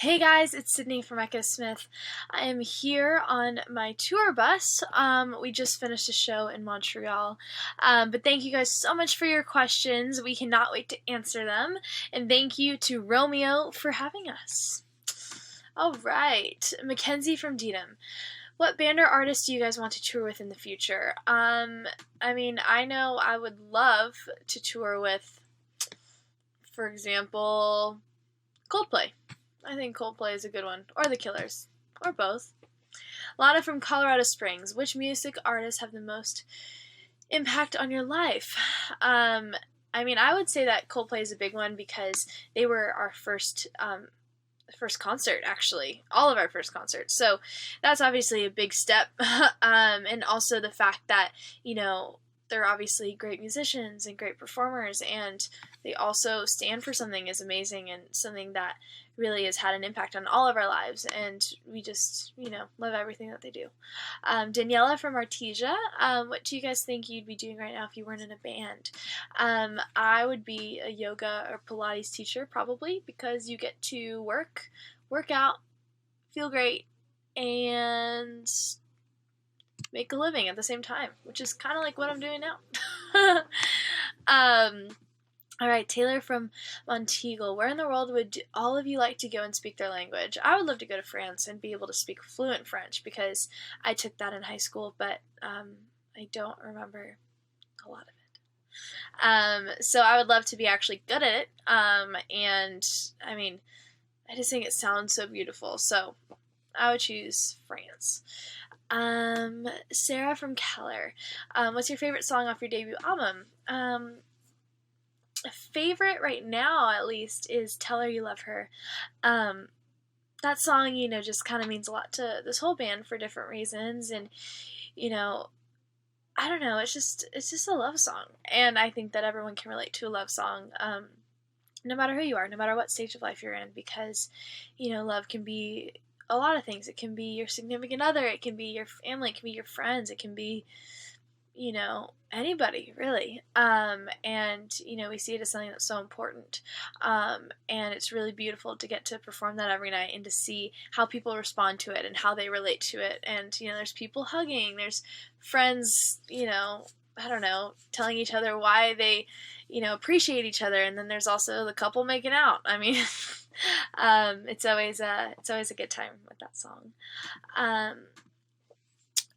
Hey guys, it's Sydney from Echosmith. I am here on my tour bus. We just finished a show in Montreal. But thank you guys so much for your questions. We cannot wait to answer them. And thank you to Romeo for having us. All right, Mackenzie from Dedham. What band or artist do you guys want to tour with in the future? I know I would love to tour with, for example, Coldplay. I think Coldplay is a good one. Or The Killers. Or both. Lana from Colorado Springs. Which music artists have the most impact on your life? I would say that Coldplay is a big one because they were our first concert, actually. All of our first concerts. So that's obviously a big step. And also the fact that, they're obviously great musicians and great performers, and they also stand for something is amazing and something that really has had an impact on all of our lives, and we just, love everything that they do. Daniela from Artesia, what do you guys think you'd be doing right now if you weren't in a band? I would be a yoga or Pilates teacher, probably, because you get to work out, feel great, and make a living at the same time, which is kind of like what I'm doing now. All right, Taylor from Montreal. Where in the world would all of you like to go and speak their language? I would love to go to France and be able to speak fluent French because I took that in high school, but I don't remember a lot of it. So I would love to be actually good at it. I just think it sounds so beautiful. So I would choose France. Sarah from Keller. What's your favorite song off your debut album? A favorite right now, at least, is Tell Her You Love Her. That song, just kind of means a lot to this whole band for different reasons. And, I don't know, it's just a love song. And I think that everyone can relate to a love song, no matter who you are, no matter what stage of life you're in, because, love can be a lot of things. It can be your significant other, it can be your family, it can be your friends, it can be, anybody, really. We see it as something that's so important. And it's really beautiful to get to perform that every night and to see how people respond to it and how they relate to it. And, there's people hugging, there's friends, telling each other why they, appreciate each other. And then there's also the couple making out. It's always a good time with that song.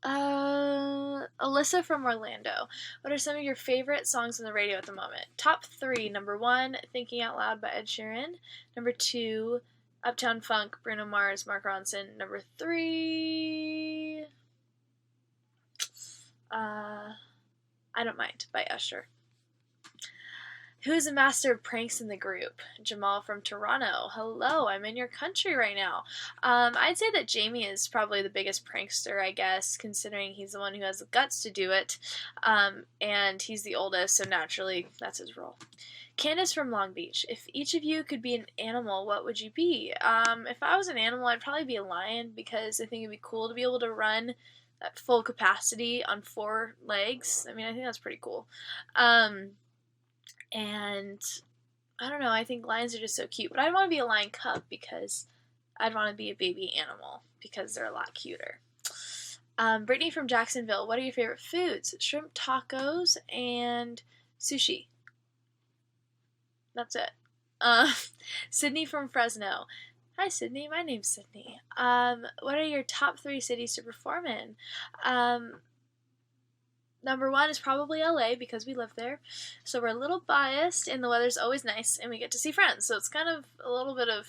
Alyssa from Orlando. What are some of your favorite songs on the radio at the moment? Top 3. Number 1, Thinking Out Loud by Ed Sheeran. Number 2, Uptown Funk, Bruno Mars, Mark Ronson. Number 3, I Don't Mind by Usher. Who's a master of pranks in the group? Jamal from Toronto. Hello, I'm in your country right now. I'd say that Jamie is probably the biggest prankster, I guess, considering he's the one who has the guts to do it. And he's the oldest, so naturally, that's his role. Candace from Long Beach. If each of you could be an animal, what would you be? If I was an animal, I'd probably be a lion, because I think it'd be cool to be able to run at full capacity on 4 legs. I think that's pretty cool. And I don't know, I think lions are just so cute. But I'd want to be a lion cub because I'd want to be a baby animal because they're a lot cuter. Brittany from Jacksonville. What are your favorite foods? Shrimp tacos and sushi. That's it. Sydney from Fresno. Hi, Sydney. My name's Sydney. What are your top 3 cities to perform in? Number 1 is probably LA because we live there. So we're a little biased and the weather's always nice and we get to see friends. So it's kind of a little bit of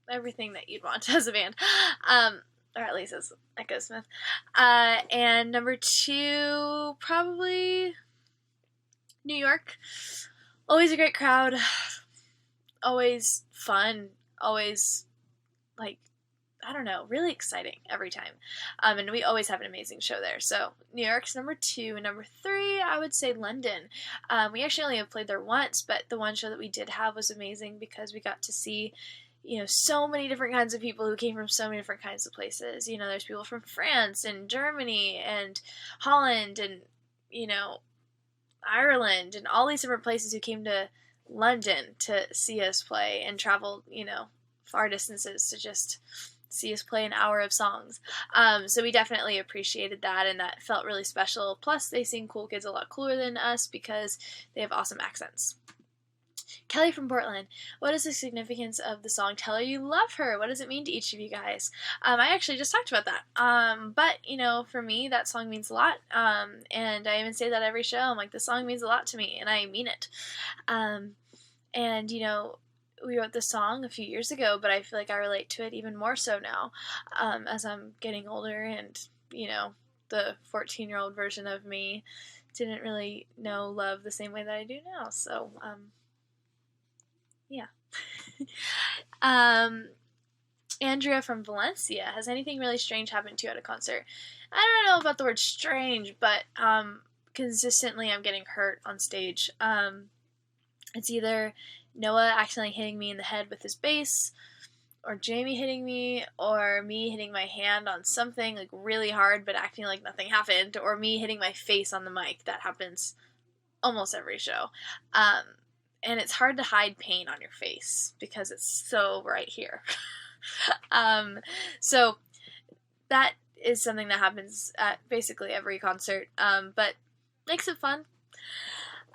everything that you'd want as a band. Or at least as Echosmith. And number 2, probably New York. Always a great crowd. Always fun. Always, really exciting every time. And we always have an amazing show there. So New York's number 2. And number 3, I would say London. We actually only have played there once, but the one show that we did have was amazing because we got to see, so many different kinds of people who came from so many different kinds of places. There's people from France and Germany and Holland and, Ireland and all these different places who came to London to see us play and traveled, far distances to just see us play an hour of songs. So we definitely appreciated that, and that felt really special. Plus, they sing cool kids a lot cooler than us because they have awesome accents. Kelly from Portland, what is the significance of the song Tell Her You Love Her? What does it mean to each of you guys? I actually just talked about that. But, you know, for me, that song means a lot. And I even say that every show. I'm like, this song means a lot to me, and I mean it. And, you know, we wrote this song a few years ago, but I feel like I relate to it even more so now, as I'm getting older, and, you know, the 14-year-old version of me didn't really know love the same way that I do now. So, yeah. Andrea from Valencia, has anything really strange happened to you at a concert? I don't know about the word strange, but consistently I'm getting hurt on stage. It's either Noah accidentally hitting me in the head with his bass, or Jamie hitting me, or me hitting my hand on something like really hard but acting like nothing happened, or me hitting my face on the mic. That happens almost every show. And it's hard to hide pain on your face because it's so right here. So that is something that happens at basically every concert, but makes it fun.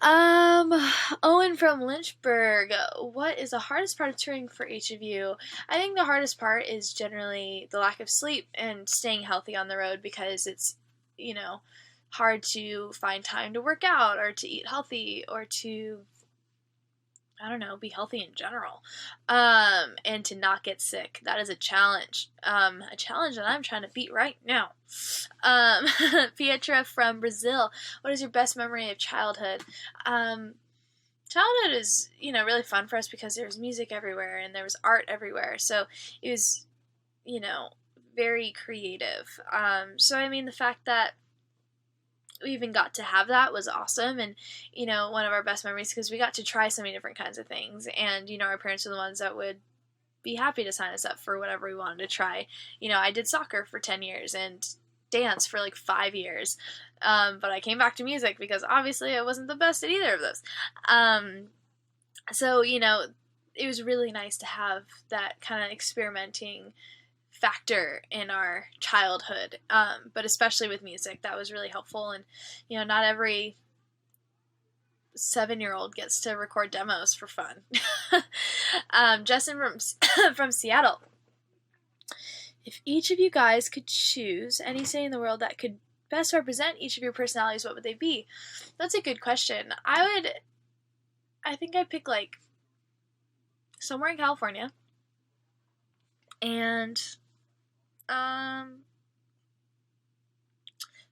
Owen from Lynchburg, what is the hardest part of touring for each of you? I think the hardest part is generally the lack of sleep and staying healthy on the road, because it's, you know, hard to find time to work out or to eat healthy or to, I don't know, be healthy in general, and to not get sick. That is a challenge that I'm trying to beat right now. Pietra from Brazil, what is your best memory of childhood? Childhood is, you know, really fun for us because there was music everywhere and there was art everywhere, so it was, you know, very creative. So I mean, the fact that we even got to have that was awesome, and, you know, one of our best memories, because we got to try so many different kinds of things, and, you know, our parents were the ones that would be happy to sign us up for whatever we wanted to try. You know, I did soccer for 10 years and dance for like 5 years, but I came back to music because obviously I wasn't the best at either of those. So, you know, it was really nice to have that kind of experimenting factor in our childhood, but especially with music, that was really helpful. And, you know, not every 7-year-old gets to record demos for fun. Justin from Seattle, if each of you guys could choose any city in the world that could best represent each of your personalities, what would they be? That's a good question. I think I'd pick like somewhere in California, and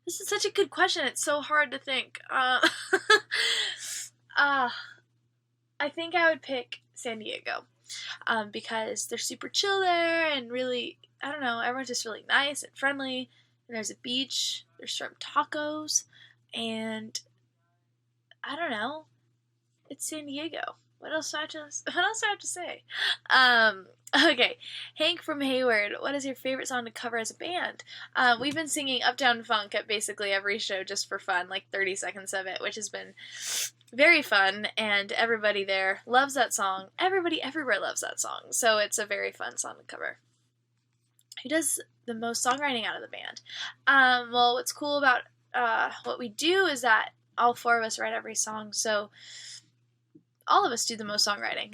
this is such a good question. It's so hard to think. I think I would pick San Diego, because they're super chill there, and really, I don't know, everyone's just really nice and friendly, and there's a beach, there's shrimp tacos, and I don't know, it's San Diego. What else do I have to say? Okay, Hank from Hayward, what is your favorite song to cover as a band? We've been singing Uptown Funk at basically every show just for fun, like 30 seconds of it, which has been very fun, and everybody there loves that song. Everybody everywhere loves that song, so it's a very fun song to cover. Who does the most songwriting out of the band? Well, what's cool about what we do is that all 4 of us write every song, so all of us do the most songwriting,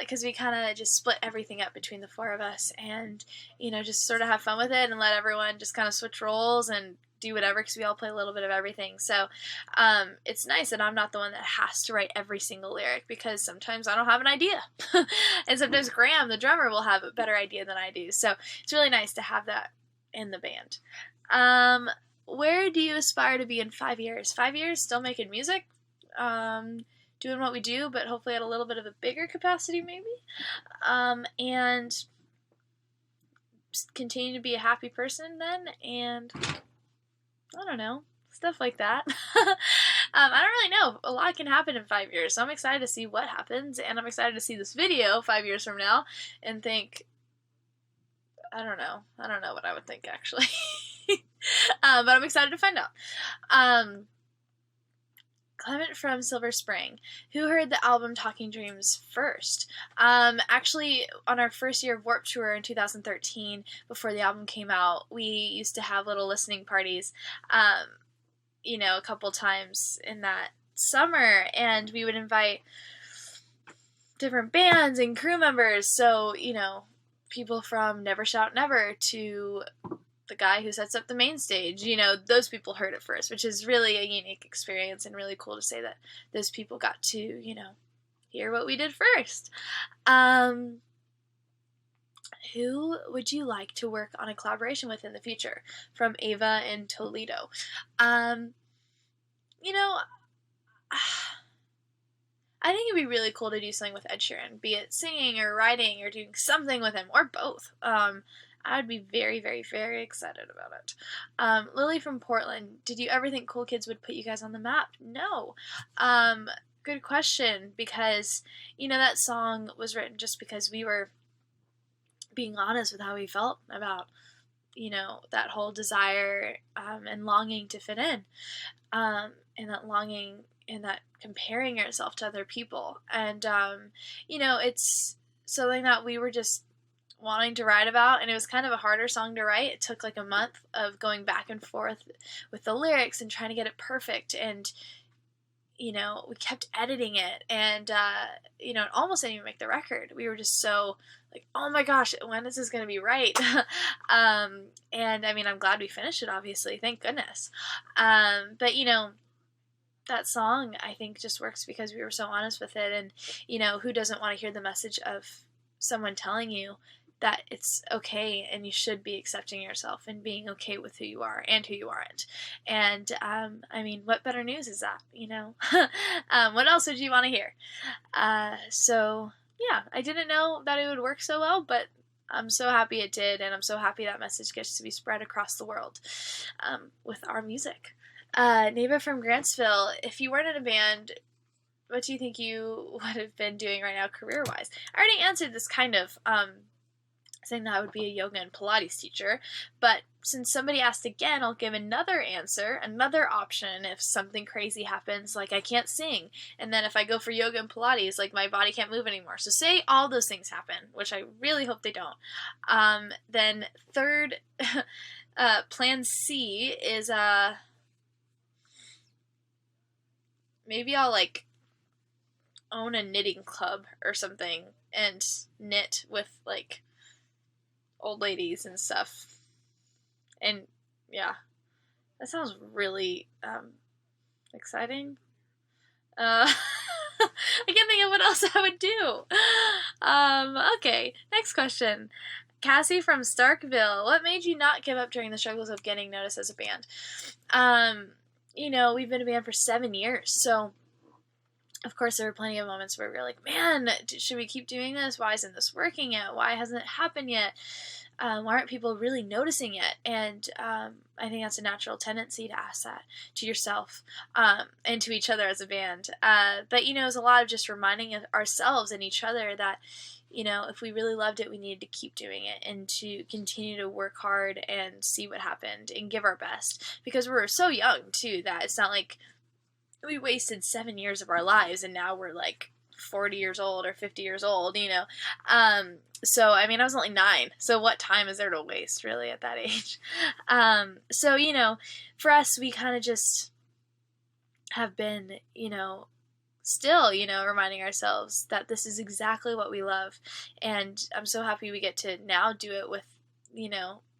because we kind of just split everything up between the 4 of us, and, you know, just sort of have fun with it and let everyone just kind of switch roles and do whatever, because we all play a little bit of everything. So it's nice that I'm not the one that has to write every single lyric, because sometimes I don't have an idea. And sometimes Graham, the drummer, will have a better idea than I do. So it's really nice to have that in the band. Where do you aspire to be in 5 years? 5 years, still making music, doing what we do, but hopefully at a little bit of a bigger capacity maybe, and continue to be a happy person then, and I don't know, stuff like that. I don't really know. A lot can happen in 5 years, so I'm excited to see what happens, and I'm excited to see this video 5 years from now and think, I don't know what I would think, actually. But I'm excited to find out. Clement from Silver Spring. Who heard the album Talking Dreams first? Actually, on our first year of Warped Tour in 2013, before the album came out, we used to have little listening parties, a couple times in that summer, and we would invite different bands and crew members. So, people from Never Shout Never to the guy who sets up the main stage, those people heard it first, which is really a unique experience and really cool to say that those people got to, hear what we did first. Who would you like to work on a collaboration with in the future? From Ava in Toledo. I think it'd be really cool to do something with Ed Sheeran, be it singing or writing or doing something with him, or both. I would be very, very, very excited about it. Lily from Portland, did you ever think Cool Kids would put you guys on the map? No. Good question, because, that song was written just because we were being honest with how we felt about, that whole desire and longing to fit in, and that longing and that comparing yourself to other people. And, it's something that we were just wanting to write about, and it was kind of a harder song to write. It took like a month of going back and forth with the lyrics and trying to get it perfect, and we kept editing it, and it almost didn't even make the record. We were just so like, oh my gosh, when is this going to be right? And I mean, I'm glad we finished it, obviously, thank goodness. But that song, I think, just works because we were so honest with it, and who doesn't want to hear the message of someone telling you that it's okay and you should be accepting yourself and being okay with who you are and who you aren't. And I mean, what better news is that, what else would you want to hear? So yeah, I didn't know that it would work so well, but I'm so happy it did, and I'm so happy that message gets to be spread across the world with our music. Neva from Grantsville, if you weren't in a band, what do you think you would have been doing right now career-wise? I already answered this kind of, saying that I would be a yoga and Pilates teacher, but since somebody asked again, I'll give another answer, another option if something crazy happens, like I can't sing, and then if I go for yoga and Pilates, like my body can't move anymore. So say all those things happen, which I really hope they don't. Then third, plan C is, maybe I'll like own a knitting club or something and knit with like old ladies and stuff. And yeah, that sounds really exciting. I can't think of what else I would do. Okay, next question. Cassie from Starkville, what made you not give up during the struggles of getting noticed as a band? We've been a band for 7 years, so of course there were plenty of moments where we were like, man, should we keep doing this? Why isn't this working yet? Why hasn't it happened yet? Why aren't people really noticing it? And I think that's a natural tendency to ask that to yourself and to each other as a band. But, it's a lot of just reminding ourselves and each other that, if we really loved it, we needed to keep doing it and to continue to work hard and see what happened and give our best. Because we're so young, too, that it's not like we wasted 7 years of our lives and now we're like 40 years old or 50 years old, So, I mean, I was only 9, so what time is there to waste, really, at that age? So, for us, we kind of just have been, still, reminding ourselves that this is exactly what we love, and I'm so happy we get to now do it with,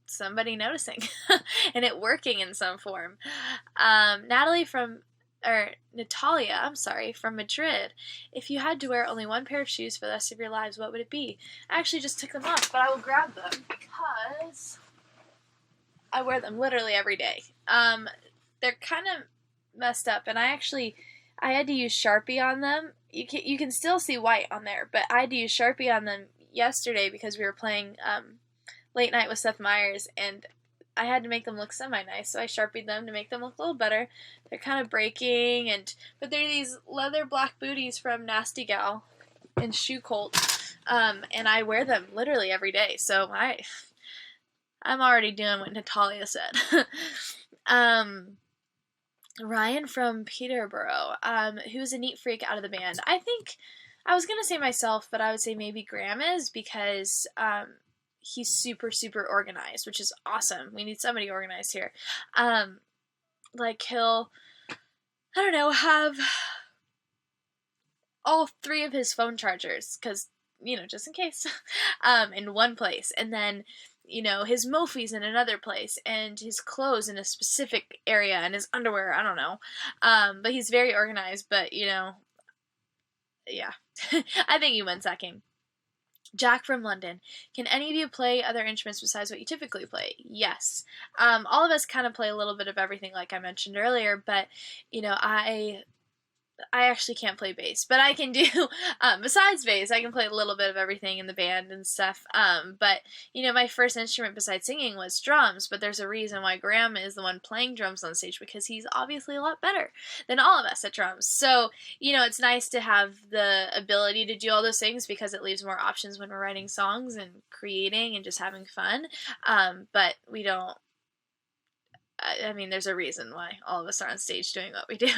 somebody noticing, and it working in some form. Natalia, from Madrid. If you had to wear only one pair of shoes for the rest of your lives, what would it be? I actually just took them off, but I will grab them because I wear them literally every day. They're kind of messed up, and I had to use Sharpie on them. You can still see white on there, but I had to use Sharpie on them yesterday because we were playing Late Night with Seth Meyers, and I had to make them look semi-nice, so I Sharpied them to make them look a little better. They're kind of breaking, but they're these leather black booties from Nasty Gal and Shoe Cult, and I wear them literally every day, so I'm already doing what Natalia said. Ryan from Peterborough, who's a neat freak out of the band. I think I was gonna say myself, but I would say maybe Graham is because he's super super organized, which is awesome. We need somebody organized here. Like he'll, I don't know, have all three of his phone chargers because just in case, in one place, and then his Mophie's in another place, and his clothes in a specific area, and his underwear, I don't know. But he's very organized, but yeah. I think he wins that game. Jack from London. Can any of you play other instruments besides what you typically play? Yes. All of us kind of play a little bit of everything, like I mentioned earlier, but I actually can't play bass, but I can do, besides bass, I can play a little bit of everything in the band and stuff. But, my first instrument besides singing was drums, but there's a reason why Graham is the one playing drums on stage, because he's obviously a lot better than all of us at drums. So, it's nice to have the ability to do all those things because it leaves more options when we're writing songs and creating and just having fun. But we don't, I mean, there's a reason why all of us are on stage doing what we do.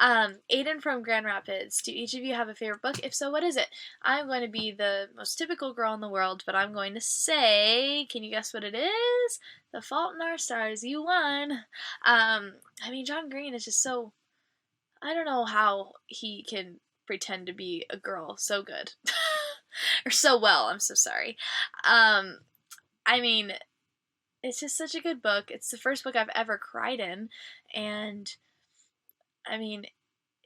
Aiden from Grand Rapids. Do each of you have a favorite book? If so, what is it? I'm going to be the most typical girl in the world, but I'm going to say, can you guess what it is? The Fault in Our Stars. You won. I mean, John Green is just so, I don't know how he can pretend to be a girl so good. Or so well, I'm so sorry. I mean, it's just such a good book. It's the first book I've ever cried in, and I mean,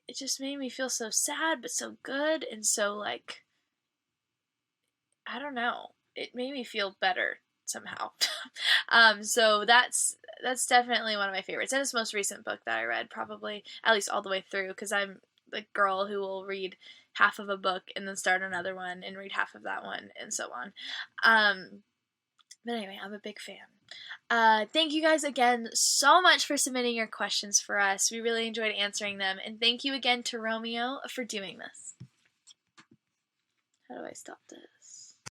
it just made me feel so sad, but so good, and so like, I don't know. It made me feel better somehow. So that's definitely one of my favorites, and it's the most recent book that I read, probably at least all the way through, because I'm the girl who will read half of a book and then start another one and read half of that one and so on. But anyway, I'm a big fan. Thank you guys again so much for submitting your questions for us. We really enjoyed answering them. And thank you again to Romeo for doing this. How do I stop this?